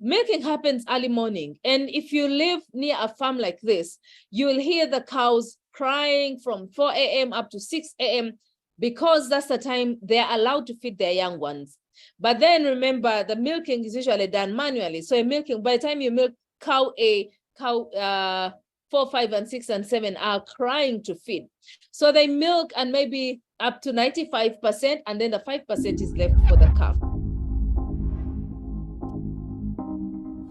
milking happens early morning. And if you live near a farm like this, you will hear the cows crying from 4 a.m. up to 6 a.m. because that's the time they're allowed to feed their young ones. But then remember, the milking is usually done manually. So milking, by the time you milk cow A, 4, 5, and 6, and 7 are crying to feed. So they milk and maybe up to 95%, and then the 5% is left for the calf.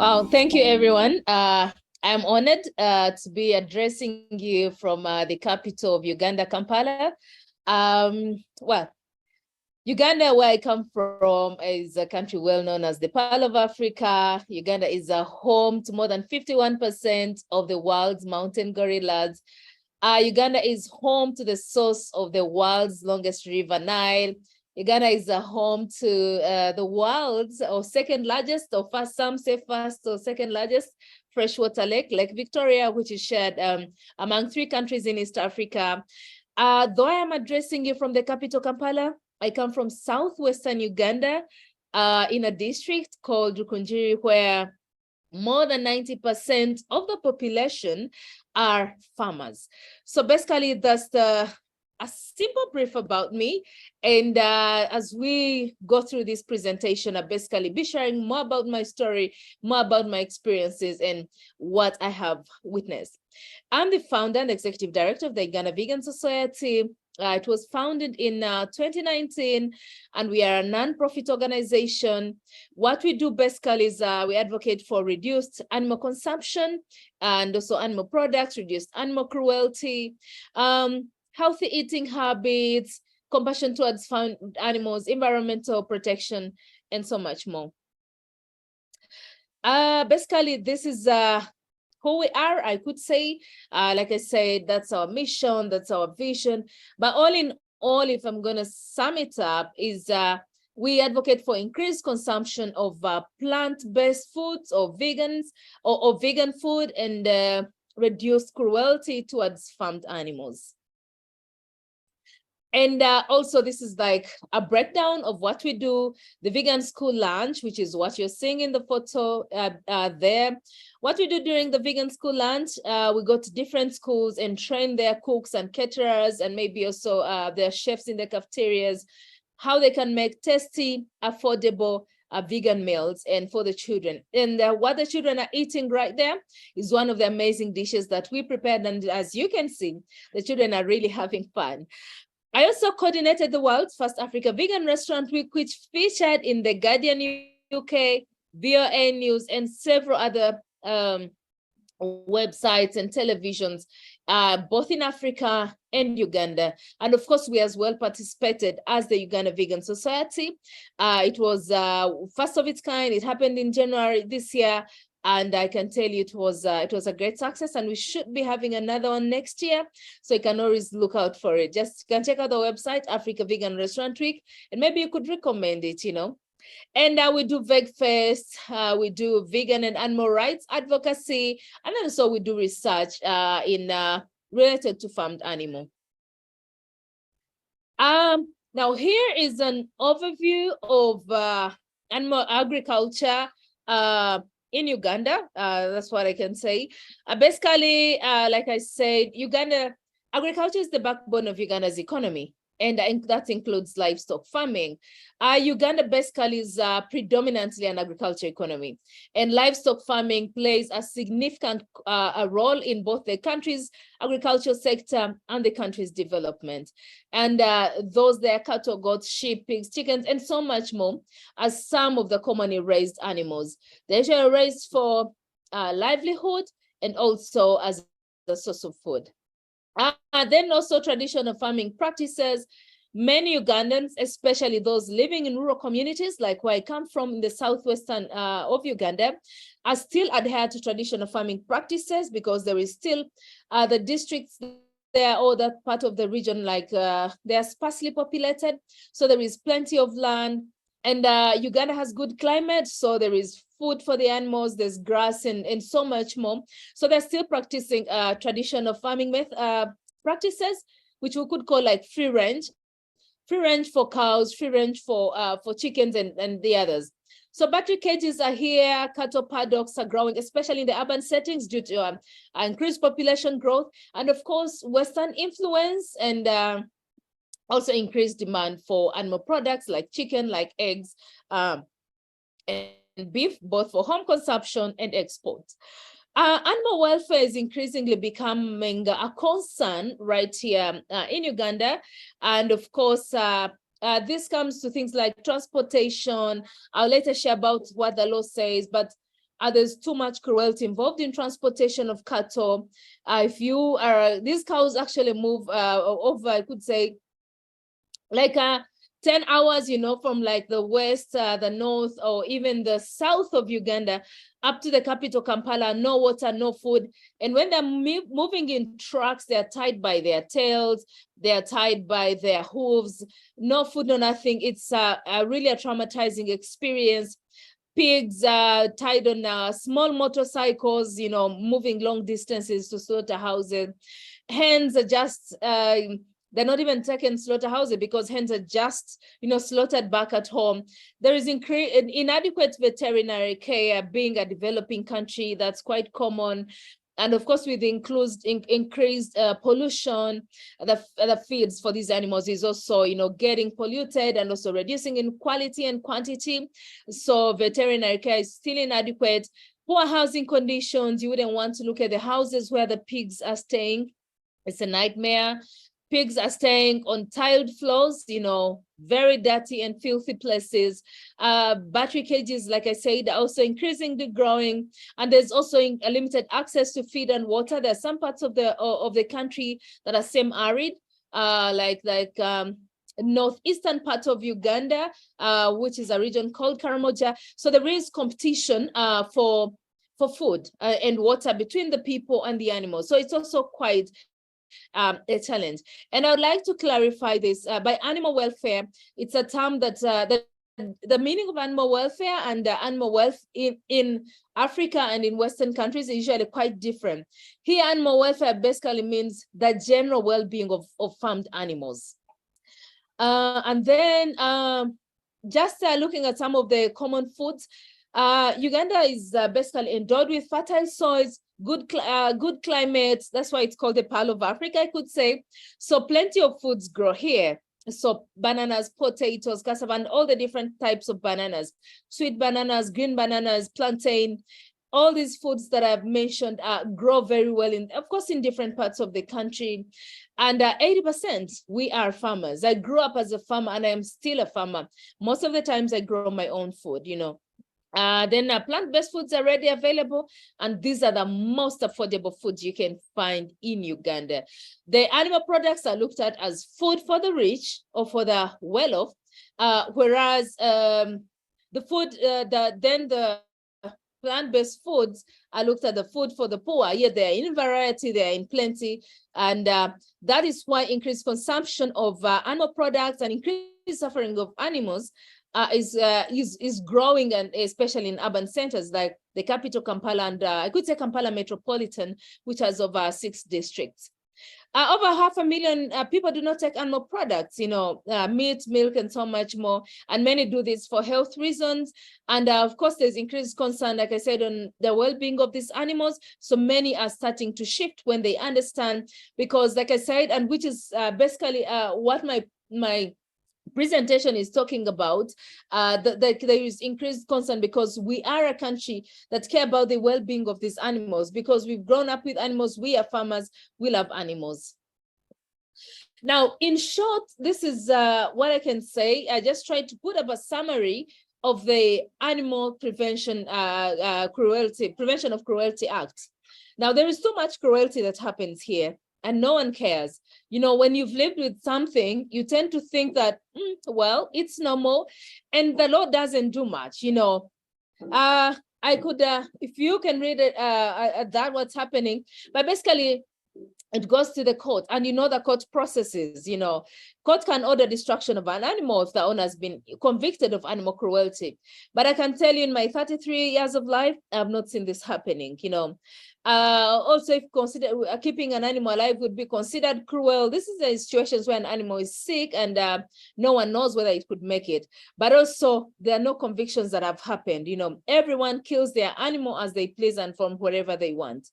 Oh, thank you, everyone. I'm honored to be addressing you from the capital of Uganda, Kampala. Well, Uganda, where I come from, is a country well known as the Pearl of Africa. Uganda is a home to more than 51% of the world's mountain gorillas. Uganda is home to the source of the world's longest river, Nile. Uganda is a home to the world's or second largest, or first, some say first or second largest freshwater lake, Lake Victoria, which is shared among 3 countries in East Africa. Though I am addressing you from the capital, Kampala, I come from southwestern Uganda in a district called Rukunjiri, where more than 90% of the population are farmers. So basically, that's a simple brief about me. And as we go through this presentation, I'll basically be sharing more about my story, more about my experiences and what I have witnessed. I'm the founder and executive director of the Uganda Vegan Society. It was founded in 2019, and we are a non-profit organization. What we do basically is we advocate for reduced animal consumption and also animal products, reduced animal cruelty, healthy eating habits, compassion towards farm animals, environmental protection, and so much more. Basically, this is who we are, I could say. Like I said, that's our mission, that's our vision. But all in all, if I'm going to sum it up, is we advocate for increased consumption of plant-based foods or vegans or vegan food, and reduced cruelty towards farmed animals. And also, this is like a breakdown of what we do. The vegan school lunch, which is what you're seeing in the photo there. What we do during the vegan school lunch, we go to different schools and train their cooks and caterers, and maybe also their chefs in the cafeterias, how they can make tasty, affordable vegan meals and for the children. And what the children are eating right there is one of the amazing dishes that we prepared. And as you can see, the children are really having fun. I also coordinated the world's first Africa Vegan Restaurant Week, which featured in The Guardian UK, VOA News, and several other websites and televisions, both in Africa and Uganda. And of course, we as well participated as the Uganda Vegan Society. It was first of its kind. It happened in January this year. And I can tell you it was a great success, and we should be having another one next year. So you can always look out for it. Just can check out the website, Africa Vegan Restaurant Week, and maybe you could recommend it, you know. And we do Veg Fest, we do vegan and animal rights advocacy, and then also we do research related to farmed animal. Now here is an overview of animal agriculture in Uganda. That's what I can say. Basically, like I said, agriculture is the backbone of Uganda's economy, and that includes livestock farming. Uganda basically is predominantly an agriculture economy, and livestock farming plays a significant role in both the country's agricultural sector and the country's development. And those there, cattle, goats, sheep, pigs, chickens, and so much more are some of the commonly raised animals. They are raised for livelihood and also as a source of food. Then also traditional farming practices. Many Ugandans, especially those living in rural communities, like where I come from in the southwestern of Uganda, are still adhere to traditional farming practices because there is still the districts there or that part of the region, like they are sparsely populated. So there is plenty of land, and Uganda has good climate. So there is food for the animals, there's grass and so much more. So they're still practicing traditional farming practices, which we could call like free range for cows, free range for chickens and the others. So battery cages are here, cattle paddocks are growing, especially in the urban settings due to increased population growth, and of course, Western influence and also increased demand for animal products like chicken, like eggs, and beef, both for home consumption and export. Animal welfare is increasingly becoming a concern right here in Uganda. And of course, this comes to things like transportation. I'll later share about what the law says, but there's too much cruelty involved in transportation of cattle. If you are, these cows actually move over, I could say, like 10 hours, you know, from like the west, the north, or even the south of Uganda up to the capital, Kampala, no water, no food. And when they're moving in trucks, they're tied by their tails, they're tied by their hooves, no food, no nothing. It's really a traumatizing experience. Pigs tied on small motorcycles, you know, moving long distances to slaughterhouses. Hens are just, they're not even taken slaughterhouses because hens are just, you know, slaughtered back at home. There is inadequate veterinary care being a developing country. That's quite common. And of course, with increased pollution, the feeds for these animals is also, you know, getting polluted and also reducing in quality and quantity. So veterinary care is still inadequate. Poor housing conditions. You wouldn't want to look at the houses where the pigs are staying. It's a nightmare. Pigs are staying on tiled floors, you know, very dirty and filthy places. Battery cages, like I said, are also increasingly growing. And there's also a limited access to feed and water. There are some parts of the country that are semi-arid, like northeastern part of Uganda, which is a region called Karamoja. So there is competition for food and water between the people and the animals. So it's also quite a challenge. And I would like to clarify this. By animal welfare, it's a term that the meaning of animal welfare and animal wealth in Africa and in Western countries is usually quite different. Here, animal welfare basically means the general well-being of farmed animals. And then just looking at some of the common foods, Uganda is basically endowed with fertile soils, good climate. That's why it's called the Pearl of Africa, I could say. So plenty of foods grow here. So bananas, potatoes, cassava, and all the different types of bananas, sweet bananas, green bananas, plantain, all these foods that I've mentioned grow very well of course, in different parts of the country. And 80%, we are farmers. I grew up as a farmer and I'm still a farmer. Most of the times I grow my own food, you know. Then plant-based foods are readily available, and these are the most affordable foods you can find in Uganda. The animal products are looked at as food for the rich or for the well-off, whereas the plant-based foods are looked at the food for the poor. Yeah, they're in variety, they're in plenty, and that is why increased consumption of animal products and increased suffering of animals is growing, and especially in urban centers like the capital Kampala and I could say Kampala Metropolitan, which has over 6 districts. Over 500,000 people do not take animal products, you know, meat, milk, and so much more. And many do this for health reasons. And of course, there's increased concern, like I said, on the well-being of these animals. So many are starting to shift when they understand, because like I said, and which is basically what my presentation is talking about, there is increased concern because we are a country that care about the well-being of these animals, because we've grown up with animals. We are farmers, we love animals. Now, in short, this is what I can say. I just tried to put up a summary of the Animal Prevention Prevention of Cruelty Act. Now, there is too much cruelty that happens here, and no one cares. You know, when you've lived with something, you tend to think that, well, it's normal, and the law doesn't do much, you know. I could, if you can read it, that what's happening, but basically, it goes to the court, and you know the court processes, you know, court can order destruction of an animal if the owner has been convicted of animal cruelty. But I can tell you, in my 33 years of life, I have not seen this happening, you know. Also, if consider keeping an animal alive would be considered cruel, this is the situations where an animal is sick and no one knows whether it could make it. But also, there are no convictions that have happened. You know, everyone kills their animal as they please and from wherever they want.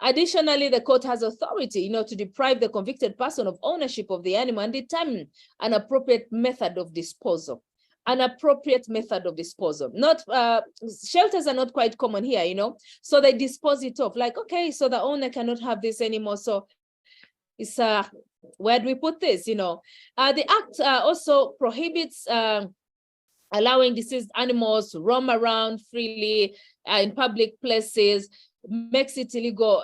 Additionally, the court has authority, you know, to deprive the convicted person of ownership of the animal and determine an appropriate method of disposal. An appropriate method of disposal. Not shelters are not quite common here, you know, so they dispose it off. Like, okay, so the owner cannot have this anymore. So it's where do we put this? You know, the act also prohibits allowing deceased animals to roam around freely in public places, makes it illegal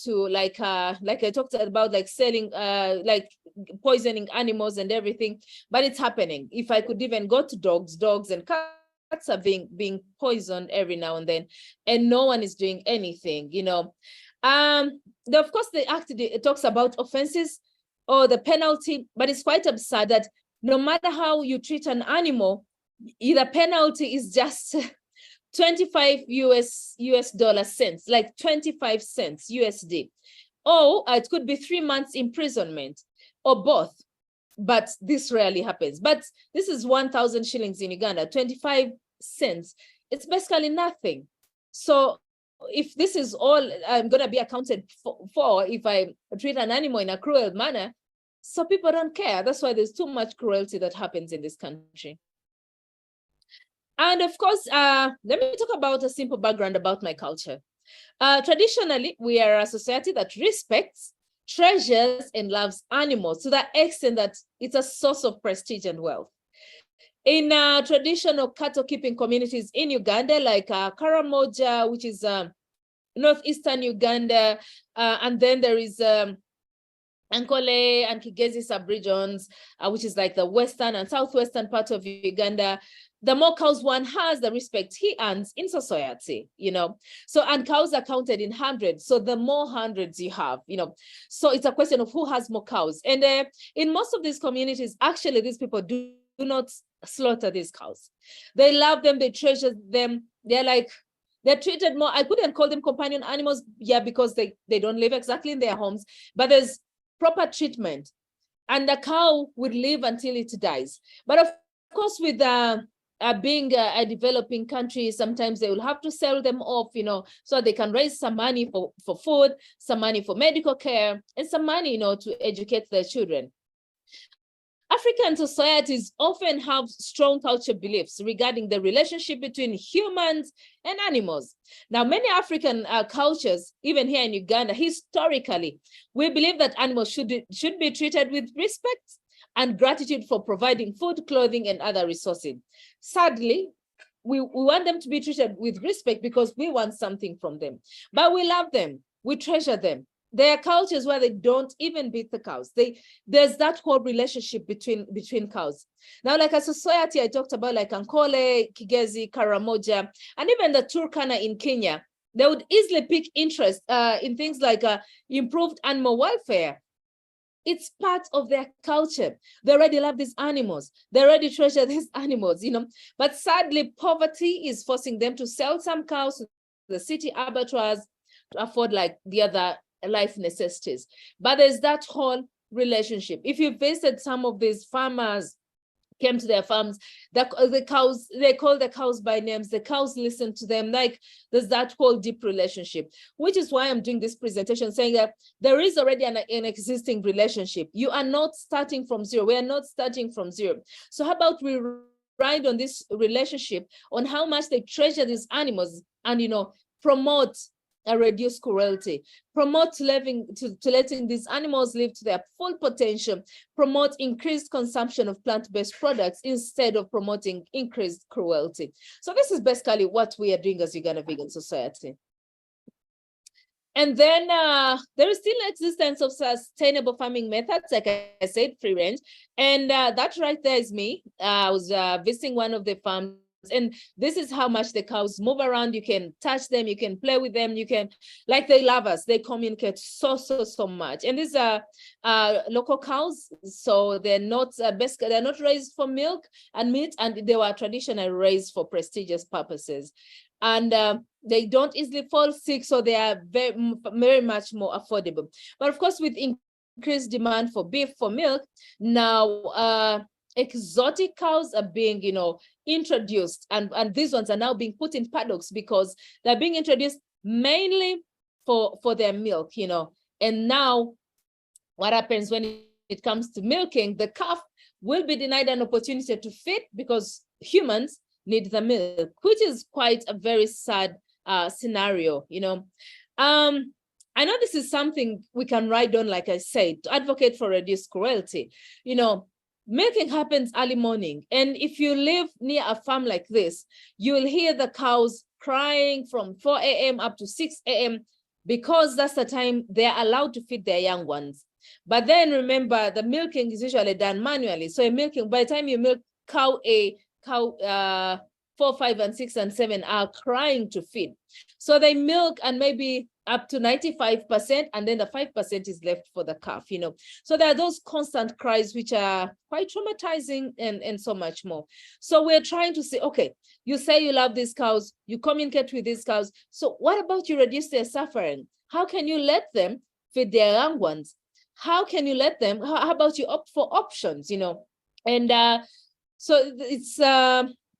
to like I talked about, like selling like poisoning animals and everything, but it's happening. If I could even go to dogs and cats are being poisoned every now and then, and no one is doing anything, you know. Of course, the act it talks about offenses or the penalty, but it's quite absurd that no matter how you treat an animal, the penalty is just 25 US dollar cents, like 25 cents USD, or it could be 3 months imprisonment, or both. But this rarely happens. But this is 1,000 shillings in Uganda, 25 cents. It's basically nothing. So if this is all I'm going to be accounted for if I treat an animal in a cruel manner, so people don't care. That's why there's too much cruelty that happens in this country. And of course, let me talk about a simple background about my culture. Traditionally, we are a society that respects, treasures, and loves animals to the extent that it's a source of prestige and wealth. In traditional cattle keeping communities in Uganda, like Karamoja, which is northeastern Uganda, and then there is Ankole and Kigezi sub-regions, which is like the western and southwestern part of Uganda. The more cows one has, the respect he earns in society, you know. So, and cows are counted in hundreds. So the more hundreds you have, you know, so it's a question of who has more cows. And in most of these communities, actually, these people do not slaughter these cows. They love them, they treasure them. They're treated more, I couldn't call them companion animals, yeah, because they don't live exactly in their homes, but there's proper treatment. And the cow would live until it dies. But of course, with being a developing country, sometimes they will have to sell them off, you know, so they can raise some money for food, some money for medical care, and some money, you know, to educate their children. African societies often have strong cultural beliefs regarding the relationship between humans and animals. Now, many African cultures, even here in Uganda, historically, we believe that animals should be treated with respect and gratitude for providing food, clothing, and other resources. Sadly, we want them to be treated with respect because we want something from them. But we love them, we treasure them. There are cultures where they don't even beat the cows. There's that whole relationship between cows. Now, like a society I talked about, like Ankole, Kigezi, Karamoja, and even the Turkana in Kenya, they would easily pick interest in things like improved animal welfare. It's part of their culture. They already love these animals. They already treasure these animals, you know. But sadly, poverty is forcing them to sell some cows to the city abattoirs to afford like the other life necessities. But there's that whole relationship. If you visit some of these farmers, came to their farms, the cows, they call the cows by names, the cows listen to them, like there's that whole deep relationship, which is why I'm doing this presentation saying that there is already an existing relationship. You are not starting from zero. We are not starting from zero. So how about we ride on this relationship, on how much they treasure these animals and, you know, promote a reduced cruelty, promote letting these animals live to their full potential, promote increased consumption of plant-based products instead of promoting increased cruelty. So this is basically what we are doing as Uganda Vegan Society. And then there is still existence of sustainable farming methods, like I said, free range. And that right there is me. I was visiting one of the farms And this is how much the cows move around. You can touch them, you can play with them, you can, like, they love us. They communicate so much. And these are local cows, so they're not they're not raised for milk and meat, and they were traditionally raised for prestigious purposes. And they don't easily fall sick, so they are very much more affordable. But of course, with increased demand for beef, for milk, now exotic cows are being, introduced, and these ones are now being put in paddocks because they're being introduced mainly for their milk, And now what happens when it comes to milking? The calf will be denied an opportunity to feed because humans need the milk, which is quite a very sad scenario, I know this is something we can write on, like I said, to advocate for reduced cruelty. Milking happens early morning, and if you live near a farm like this, you'll hear the cows crying from 4 a.m. up to 6 a.m. because that's the time they're allowed to feed their young ones. But then remember, the milking is usually done manually. So by the time you milk cow 4, 5, and 6, and 7 are crying to feed. So they milk and maybe up to 95%, and then the 5% is left for the calf, So there are those constant cries, which are quite traumatizing and so much more. So we're trying to say, okay, you say you love these cows, you communicate with these cows. So what about you reduce their suffering? How can you let them feed their young ones? How can you let them, how about you opt for options, And so it's,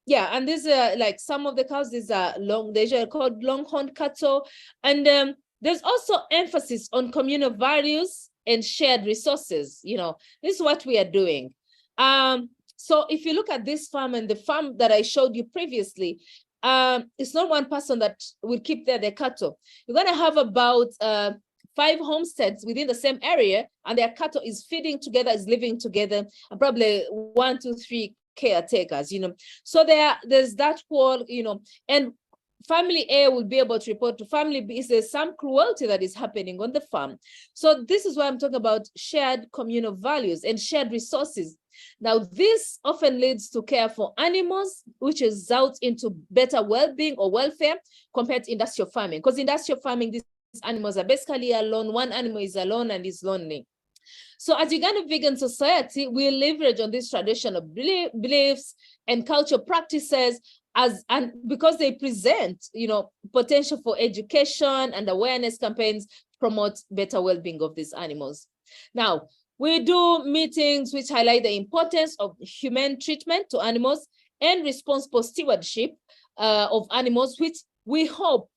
yeah, and these are like some of the cows, these are they're called longhorn cattle. And there's also emphasis on communal values and shared resources. This is what we are doing. So if you look at this farm and the farm that I showed you previously, it's not one person that will keep their cattle. You're going to have about 5 homesteads within the same area, and their cattle is feeding together, is living together, and probably 1, 2, 3 caretakers, So there's that whole, and family A will be able to report to family B if there's some cruelty that is happening on the farm. So this is why I'm talking about shared communal values and shared resources. Now, this often leads to care for animals, which results into better well-being or welfare compared to industrial farming. Because industrial farming, these animals are basically alone. One animal is alone and is lonely. So as Ugandan Vegan Society, we leverage on this traditional beliefs and cultural practices and because they present, potential for education and awareness campaigns, promote better well-being of these animals. Now, we do meetings which highlight the importance of humane treatment to animals and responsible stewardship of animals, which we hope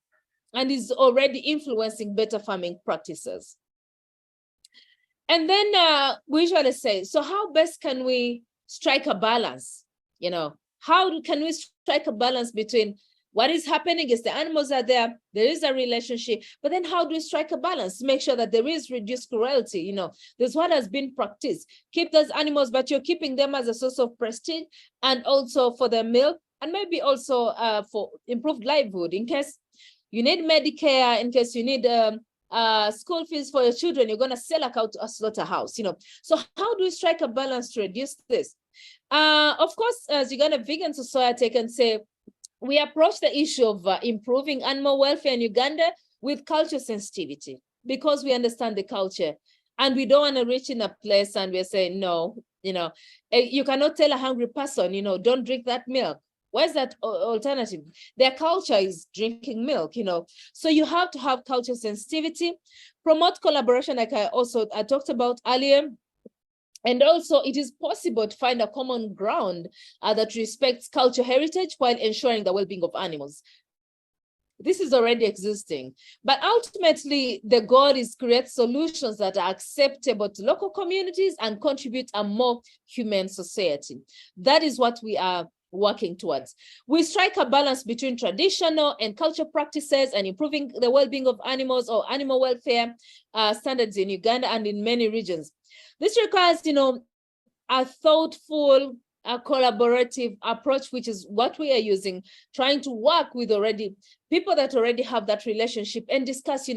and is already influencing better farming practices. And then we usually say, so how best can we strike a balance? How can we strike a balance between what is happening is the animals are there is a relationship, but then how do we strike a balance to make sure that there is reduced cruelty? There's what has been practiced. Keep those animals, but you're keeping them as a source of prestige and also for their milk, and maybe also for improved livelihood in case you need Medicare, in case you need school fees for your children, you're going to sell a cow to a slaughterhouse, So how do we strike a balance to reduce this? Of course, as Ugandan Vegan Society, I can say we approach the issue of improving animal welfare in Uganda with culture sensitivity, because we understand the culture and we don't want to reach in a place and we're saying, no, you cannot tell a hungry person, don't drink that milk. Where's that alternative? Their culture is drinking milk, So you have to have culture sensitivity, promote collaboration, like I talked about earlier. And also it is possible to find a common ground that respects cultural heritage while ensuring the well-being of animals. This is already existing, but ultimately the goal is create solutions that are acceptable to local communities and contribute a more humane society. That is what we are working towards. We strike a balance between traditional and cultural practices and improving the well-being of animals or animal welfare standards in Uganda and in many regions. This requires, a thoughtful, a collaborative approach, which is what we are using, trying to work with people that already have that relationship and discuss,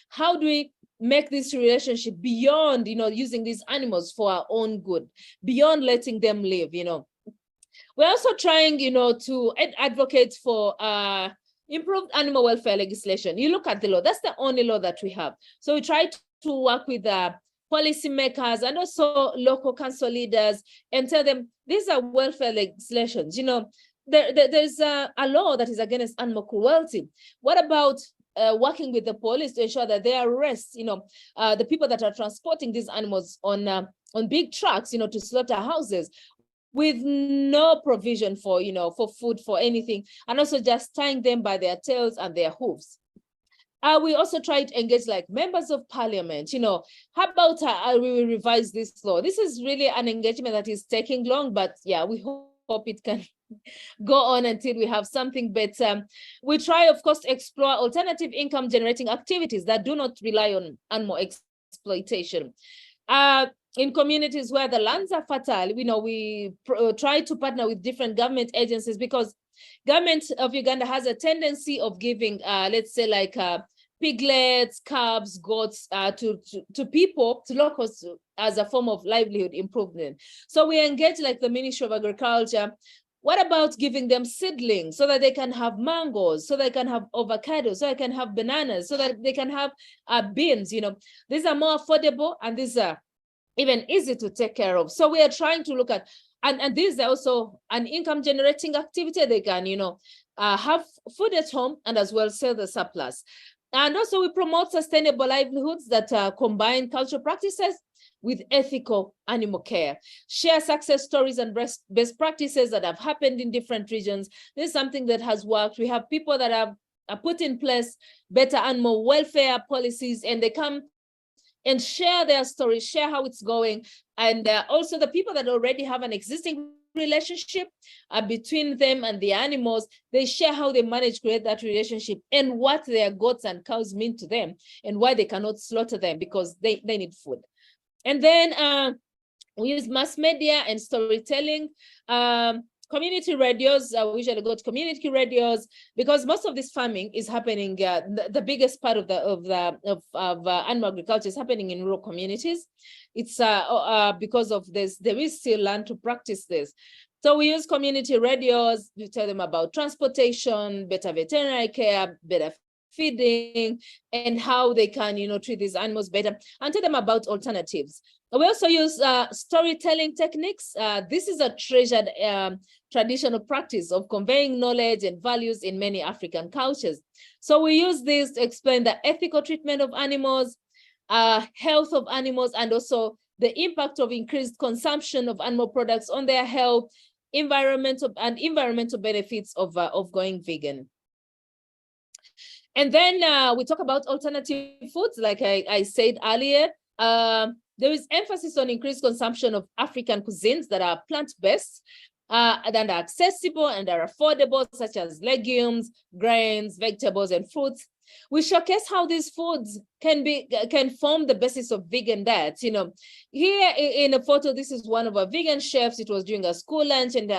how do we make this relationship beyond, using these animals for our own good, beyond letting them live, We're also trying, to advocate for improved animal welfare legislation. You look at the law, that's the only law that we have. So we try to work with policymakers and also local council leaders and tell them these are welfare legislations. There's a law that is against animal cruelty. What about working with the police to ensure that they arrest, the people that are transporting these animals on big trucks, to slaughterhouses, with no provision for, for food, for anything, and also just tying them by their tails and their hooves. We also try to engage like members of parliament, how about we will revise this law? This is really an engagement that is taking long, but yeah, we hope it can go on until we have something better. We try, of course, to explore alternative income generating activities that do not rely on animal exploitation. In communities where the lands are fertile, we try to partner with different government agencies, because government of Uganda has a tendency of giving, let's say, like piglets, calves, goats to people, to locals, as a form of livelihood improvement. So we engage like the Ministry of Agriculture. What about giving them seedlings so that they can have mangoes, so they can have avocados, so they can have bananas, so that they can have beans? These are more affordable and these are even easy to take care of. So we are trying to look at, and this is also an income generating activity. They can, have food at home and as well sell the surplus. And also we promote sustainable livelihoods that combine cultural practices with ethical animal care, share success stories and best practices that have happened in different regions. This is something that has worked. We have people that have put in place better animal welfare policies, and they come and share their stories, share how it's going. And also the people that already have an existing relationship between them and the animals, they share how they manage to create that relationship and what their goats and cows mean to them and why they cannot slaughter them because they need food. And then we use mass media and storytelling. Community radios, we usually go to community radios because most of this farming is happening, the biggest part of animal agriculture is happening in rural communities. It's because of this, there is still land to practice this. So we use community radios to tell them about transportation, better veterinary care, better feeding, and how they can, treat these animals better, and tell them about alternatives. We also use storytelling techniques. This is a treasured traditional practice of conveying knowledge and values in many African cultures. So we use this to explain the ethical treatment of animals, health of animals, and also the impact of increased consumption of animal products on their health, environmental benefits of going vegan. And then we talk about alternative foods, like I said earlier. There is emphasis on increased consumption of African cuisines that are plant-based, that are accessible and are affordable, such as legumes, grains, vegetables, and fruits. We showcase how these foods can form the basis of vegan diets. Here in a photo, this is one of our vegan chefs. It was during a school lunch, and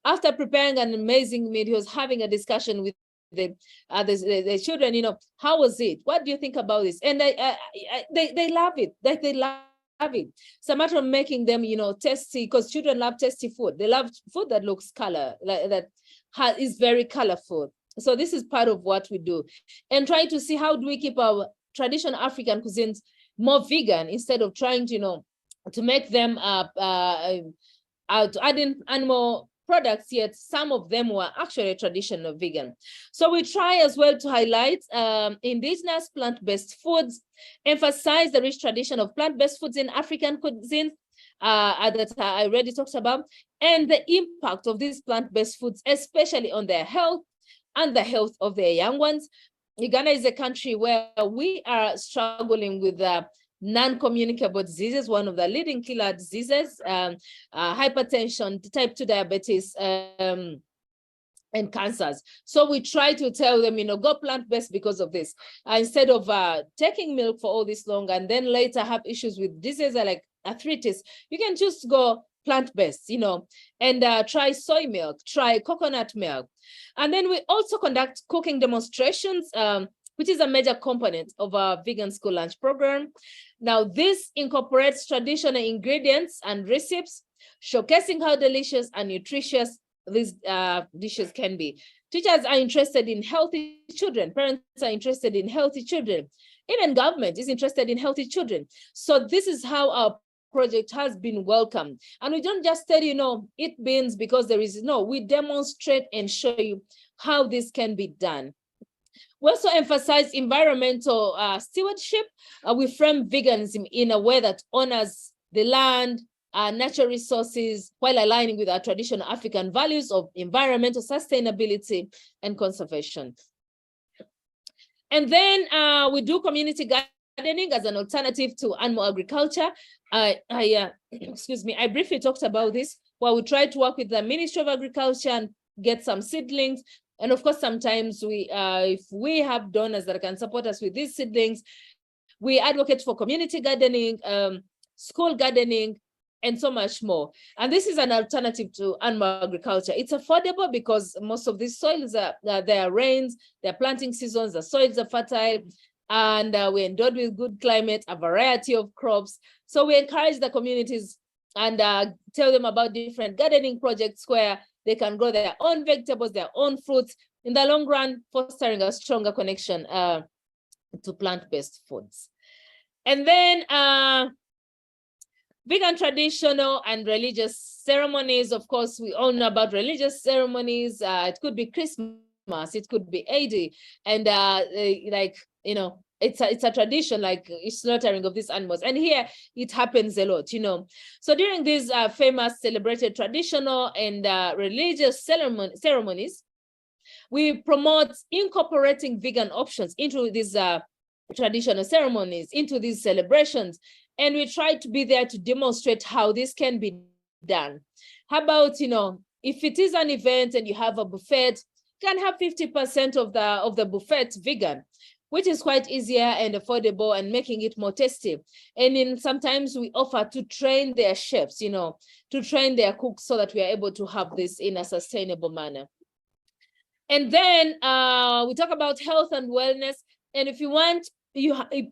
after preparing an amazing meal, he was having a discussion with the children. How was it? What do you think about this? And they love it. They love it. It's a matter of making them, tasty, because children love tasty food. They love food that looks that is very colorful. So this is part of what we do, and try to see how do we keep our traditional African cuisines more vegan instead of trying to, to make them to add in animal products, yet some of them were actually traditional vegan. So we try as well to highlight indigenous plant-based foods, emphasize the rich tradition of plant-based foods in African cuisine that I already talked about, and the impact of these plant-based foods, especially on their health and the health of their young ones. Uganda is a country where we are struggling with non-communicable diseases, one of the leading killer diseases, hypertension, type 2 diabetes, and cancers. So we try to tell them, go plant-based because of this. Instead of taking milk for all this long and then later have issues with diseases like arthritis, you can just go plant-based, and try soy milk, try coconut milk. And then we also conduct cooking demonstrations, which is a major component of our vegan school lunch program. Now, this incorporates traditional ingredients and recipes, showcasing how delicious and nutritious these dishes can be. Teachers are interested in healthy children. Parents are interested in healthy children. Even government is interested in healthy children. So this is how our project has been welcomed. And we don't just tell you, no, eat beans because there is, no, we demonstrate and show you how this can be done. We also emphasize environmental stewardship. We frame veganism in a way that honors the land, natural resources, while aligning with our traditional African values of environmental sustainability and conservation. And then we do community gardening as an alternative to animal agriculture. Excuse me, I briefly talked about this, where we try to work with the Ministry of Agriculture and get some seedlings. And of course, sometimes if we have donors that can support us with these seedlings, we advocate for community gardening, school gardening, and so much more. And this is an alternative to animal agriculture. It's affordable because most of these soils there are rains, there are planting seasons, the soils are fertile, and we're endowed with good climate, a variety of crops. So we encourage the communities and tell them about different gardening projects where they can grow their own vegetables, their own fruits, in the long run, fostering a stronger connection to plant-based foods. And then vegan traditional and religious ceremonies. Of course, we all know about religious ceremonies. It could be Christmas, it could be Eid, and like, you know, it's a tradition, like slaughtering of these animals. And here it happens a lot, you know. So during these famous celebrated traditional and religious ceremonies, we promote incorporating vegan options into these traditional ceremonies, into these celebrations. And we try to be there to demonstrate how this can be done. How about, you know, if it is an event and you have a buffet, you can have 50% of the buffet vegan, which is quite easier and affordable and making it more tasty. And sometimes we offer to train their chefs, you know, to train their cooks so that we are able to have this in a sustainable manner. And then we talk about health and wellness. And if you want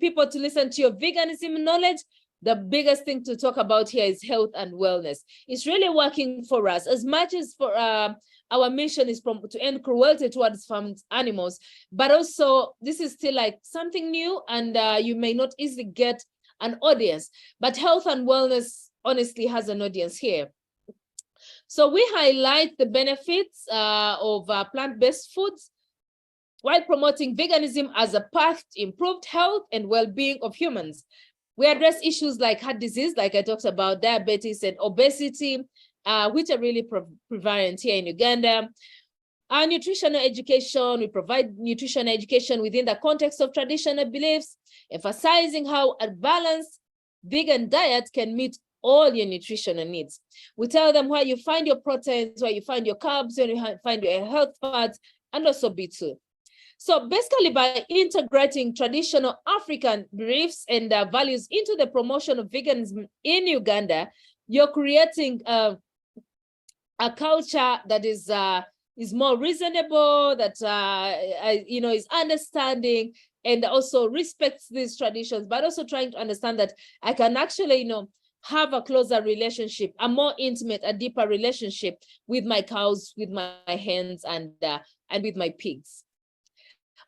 people to listen to your veganism knowledge, the biggest thing to talk about here is health and wellness. It's really working for us as much as for our mission is to end cruelty towards farmed animals, but also this is still like something new, and you may not easily get an audience, but health and wellness honestly has an audience here. So we highlight the benefits of plant-based foods while promoting veganism as a path to improved health and well-being of humans. We address issues like heart disease, like I talked about, diabetes and obesity, which are really prevalent here in Uganda. Nutritional education, we provide nutritional education within the context of traditional beliefs, emphasizing how a balanced vegan diet can meet all your nutritional needs. We tell them where you find your proteins, where you find your carbs, where you find your health fats, and also B2. So basically, by integrating traditional African beliefs and values into the promotion of veganism in Uganda, you're creating a culture that is more reasonable, that you know, is understanding and also respects these traditions, but also trying to understand that I can actually, you know, have a closer relationship, a more intimate, a deeper relationship with my cows, with my hens, and with my pigs.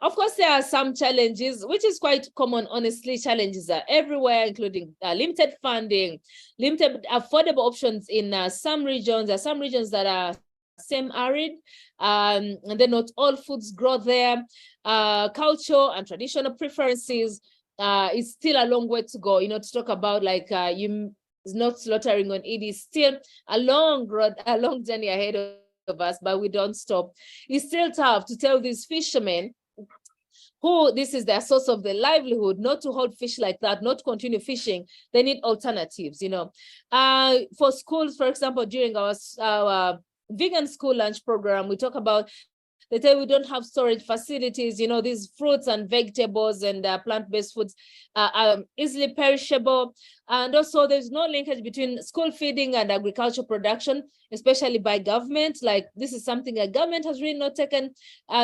Of course, there are some challenges, which is quite common, honestly. Challenges are everywhere, including limited funding, limited affordable options in some regions. There are some regions that are semi-arid, and then not all foods grow there. Culture and traditional preferences is still a long way to go. You know, to talk about like it's not slaughtering on Eid is still a long road, a long journey ahead of us, but we don't stop. It's still tough to tell these fishermen who this is their source of their livelihood, not to hold fish like that, not to continue fishing. They need alternatives, you know. For schools, for example, during our vegan school lunch program, we talk about, they say we don't have storage facilities, you know, these fruits and vegetables and plant-based foods are easily perishable. And also there's no linkage between school feeding and agricultural production, especially by government. Like this is something that government has really not taken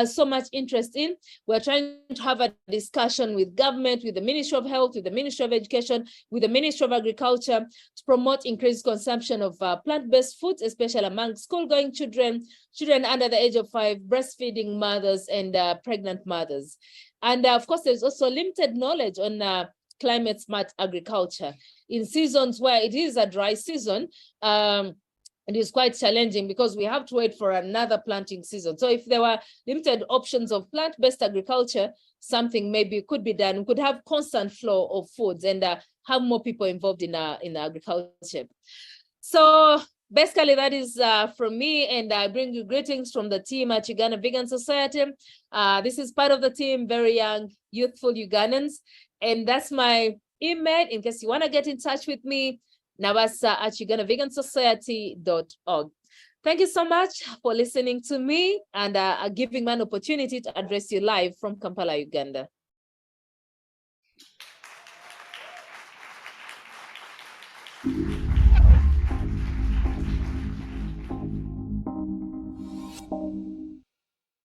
so much interest in. We're trying to have a discussion with government, with the Ministry of Health, with the Ministry of Education, with the Ministry of Agriculture to promote increased consumption of plant-based foods, especially among school-going children, children under the age of 5, breastfeeding mothers, and pregnant mothers. And of course, there's also limited knowledge on climate smart agriculture. In seasons where it is a dry season, it is quite challenging because we have to wait for another planting season. So if there were limited options of plant-based agriculture, something maybe could be done. We could have constant flow of foods and have more people involved in agriculture. So basically that is from me, and I bring you greetings from the team at Uganda Vegan Society. This is part of the team, very young, youthful Ugandans. And that's my email in case you want to get in touch with me, nabaasa@ugandavegansociety.org. Thank you so much for listening to me and giving me an opportunity to address you live from Kampala, Uganda.